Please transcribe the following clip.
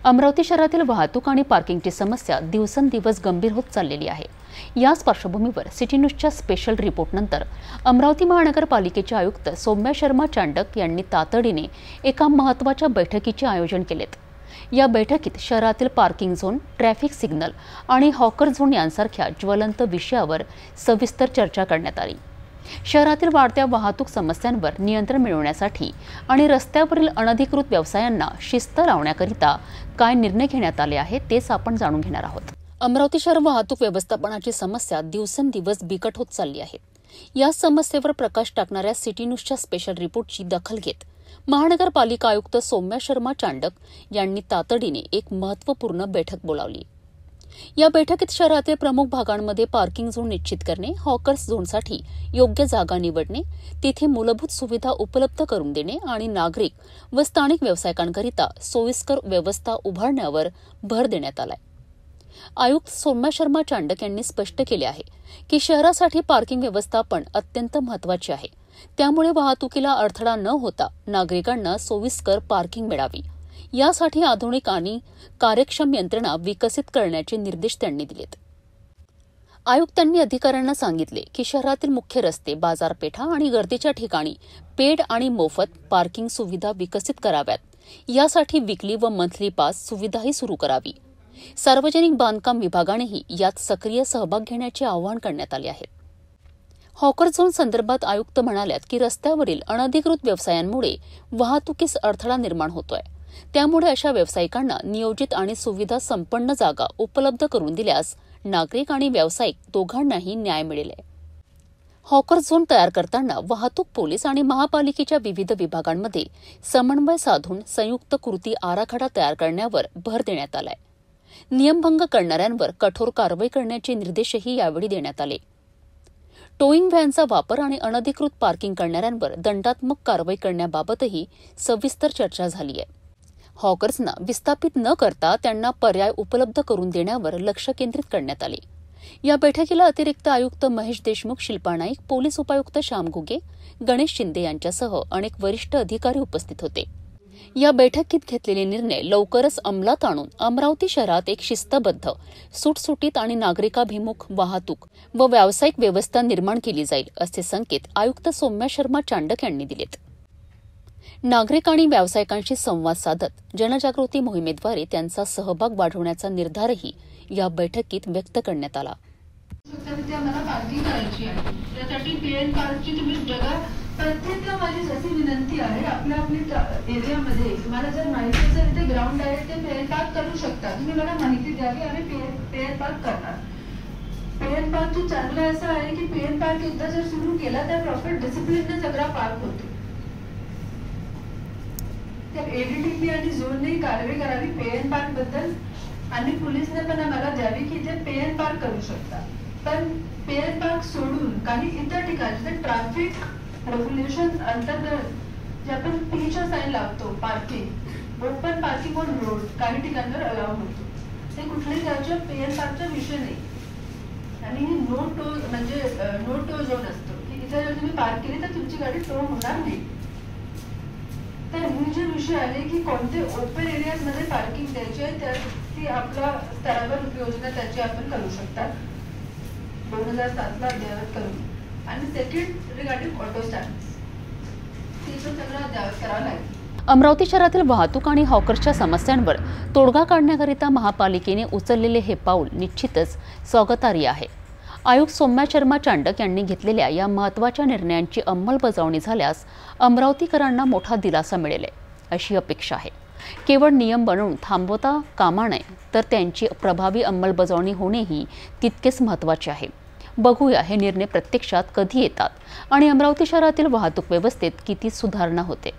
अमरावती शहरातील वाहतूक आणि पार्किंगची समस्या दिवसेंदिवस गंभीर होत चाललेली आहे। याच पार्श्वभूमीवर सिटी न्यूजच्या स्पेशल रिपोर्टनंतर अमरावती महानगरपालिकेचे आयुक्त सौम्या शर्मा चांडक यांनी तातडीने एका महत्त्वाच्या बैठकीचे आयोजन केलेत। या बैठकीत शहरातील पार्किंग झोन, ट्रॅफिक सिग्नल आणि हॉकर झोन यांसारख्या ज्वलंत विषयावर सविस्तर चर्चा करण्यात आली। शहरातील वाढत्या वाहतूक समस्यांवर नियंत्रण मिळवण्यासाठी आणि रस्त्यावरील अनधिकृत व्यवसायांना शिस्त लावण्याकरिता काय निर्णय घेण्यात आले आहेत तेच आपण जाणून घेणार आहोत। अमरावती शहर वाहतूक व्यवस्थापनाची समस्या दिवसेंदिवस बिकट होत चालली आहे। या समस्येवर प्रकाश टाकणाऱ्या सिटी न्यूजच्या स्पेशल रिपोर्टची दखल घेत महानगरपालिका आयुक्त सौम्या शर्मा चांडक यांनी तातडीने एक महत्त्वपूर्ण बैठक बोलावली। या बैठकीत शहरातील प्रमुख भागांमध्ये पार्किंग झोन निश्चित करणे, हॉकर्स झोनसाठी योग्य जागा निवडणे, तेथे मूलभूत सुविधा उपलब्ध करून देणे आणि नागरिक व स्थानिक व्यावसायिकांकरिता सोयीस्कर व्यवस्था उभारण्यावर भर देण्यात आलाय। आयुक्त सौम्या शर्मा चांडक यांनी स्पष्ट केले आहे की शहरासाठी पार्किंग व्यवस्थापन अत्यंत महत्त्वाचे आहे। त्यामुळे वाहतुकीला अडथळा न होता नागरिकांना सोयीस्कर पार्किंग मिळावी यासाठी आधुनिक आणि कार्यक्षम यंत्रणा विकसित करण्याचे निर्देश त्यांनी दिलेत। आयुक्तांनी अधिकाऱ्यांना सांगितले की शहरातील मुख्य रस्ते, बाजारपेठा आणि गर्दीच्या ठिकाणी पेड आणि मोफत पार्किंग सुविधा विकसित कराव्यात। यासाठी वीकली व मंथली पास सुविधाही सुरू करावी। सार्वजनिक बांधकाम विभागानेही यात सक्रिय सहभाग घेण्याचे आवाहन करण्यात आले आहे। हॉकर झोन संदर्भात आयुक्त म्हणाल्यात की रस्त्यावरील अनधिकृत व्यवसायांमुळे वाहतुकीस अडथळा निर्माण होतोय। त्यामुळे अशा व्यावसायिकांना नियोजित आणि सुविधा संपन्न जागा उपलब्ध करून दिल्यास नागरिक आणि व्यावसायिक दोघांनाही न्याय मिळेल। हॉकर झोन तयार करताना वाहतूक पोलीस आणि महापालिकेच्या विविध विभागांमध्ये समन्वय साधून संयुक्त कृती आराखडा तयार करण्यावर भर देण्यात आलाय। नियमभंग करणाऱ्यांवर कठोर कारवाई करण्याचे निर्देशही यावेळी देण्यात आले। टोईंग व्हॅनचा वापर आणि अनधिकृत पार्किंग करणाऱ्यांवर दंडात्मक कारवाई करण्याबाबतही सविस्तर चर्चा झाली आहे। हॉकर्सना विस्थापित न करता त्यांना पर्याय उपलब्ध करून देण्यावर लक्ष केंद्रित करण्यात आले। या बैठकीला अतिरिक्त आयुक्त महेश देशमुख, शिल्पा नाईक, पोलीस उपायुक्त श्याम घुगे, गणेश शिंदे यांच्यासह अनेक वरिष्ठ अधिकारी उपस्थित होते। या बैठकीत घेतलेले निर्णय लवकरच अंमलात आणून अमरावती शहरात एक शिस्तबद्ध, सुटसुटीत आणि नागरिकाभिमुख वाहतूक व व्यावसायिक व्यवस्था निर्माण केली जाईल असे संकेत आयुक्त सौम्या शर्मा चांडक यांनी दिलेत। नागरिक आणि व्यावसायिकांशी संवाद साधत जनजागृती मोहिमेद्वारे त्यांचा सहभाग वाढवण्याचा निर्धारही या बैठकीत व्यक्त करण्यात आला। प्रत्येक माझी जशी विनंती आहे आपल्या एरियामध्ये तुम्हाला जर माहिती असेल ते ग्राउंड आहे ते पेअर पार्क करू शकता। तुम्ही मला माहिती द्यावी, आम्ही पेअर पार्क करणार। पेअर पार्कचं चांगलं असं आहे की पेअर पार्क एकदा जर सुरू केला तर प्रॉपर डिसिप्लिनने सगळा पार्क होतो। तर एडीटीपी आणि झोनने कारवाई करावी पेअर पार्क बद्दल आणि पोलिसने पण आम्हाला द्यावी की ते पेअर पार्क करू शकता। पण पेअर पार्क सोडून काही इतर ठिकाणी जर ट्रॅफिक रेग्युलेशन अंतर्गत जे आपण पीच्या साईन लावतो, parking open parking on road काही ठिकाणवर अलाउ होतो। ते कुठल्याही गावच्या पेअर पार्कचा विषय नाही आणि नो टो म्हणजे नो टो झोन असतो की इथे जर तुम्ही पार्क केली तर तुमची गाडी टो होणार नाही। तर ही जे विषय आहे की कोणते ओपन एरियाज मध्ये पार्किंग द्यायची आहे तर ती आपल्या स्तरावर योजना त्याची आपण करू शकता 2007 ला अद्यावत करून। आणि सेकंड रिगार्डिंग ऑटो स्टँड्स ते सगळं अद्यावत करावं लागेल। अमरावती शहरातील वाहतूक आणि हॉकर्सच्या समस्यांवर तोडगा काढण्याकरिता महापालिकेने उचललेले हे पाऊल निश्चितच स्वागतार्ह आहे। आयुक्त सौम्या शर्मा चांडक यांनी घेतलेल्या या महत्त्वाच्या निर्णयांची अंमलबजावणी झाल्यास अमरावतीकरांना मोठा दिलासा मिळेल अशी अपेक्षा आहे। केवळ नियम बनवून थांबवता कामा नये तर त्यांची प्रभावी अंमलबजावणी होणेही तितकेच महत्त्वाचे आहे। बघूया हे निर्णय प्रत्यक्षात कधी येतात आणि अमरावती शहरातील वाहतूक व्यवस्थेत किती सुधारणा होते।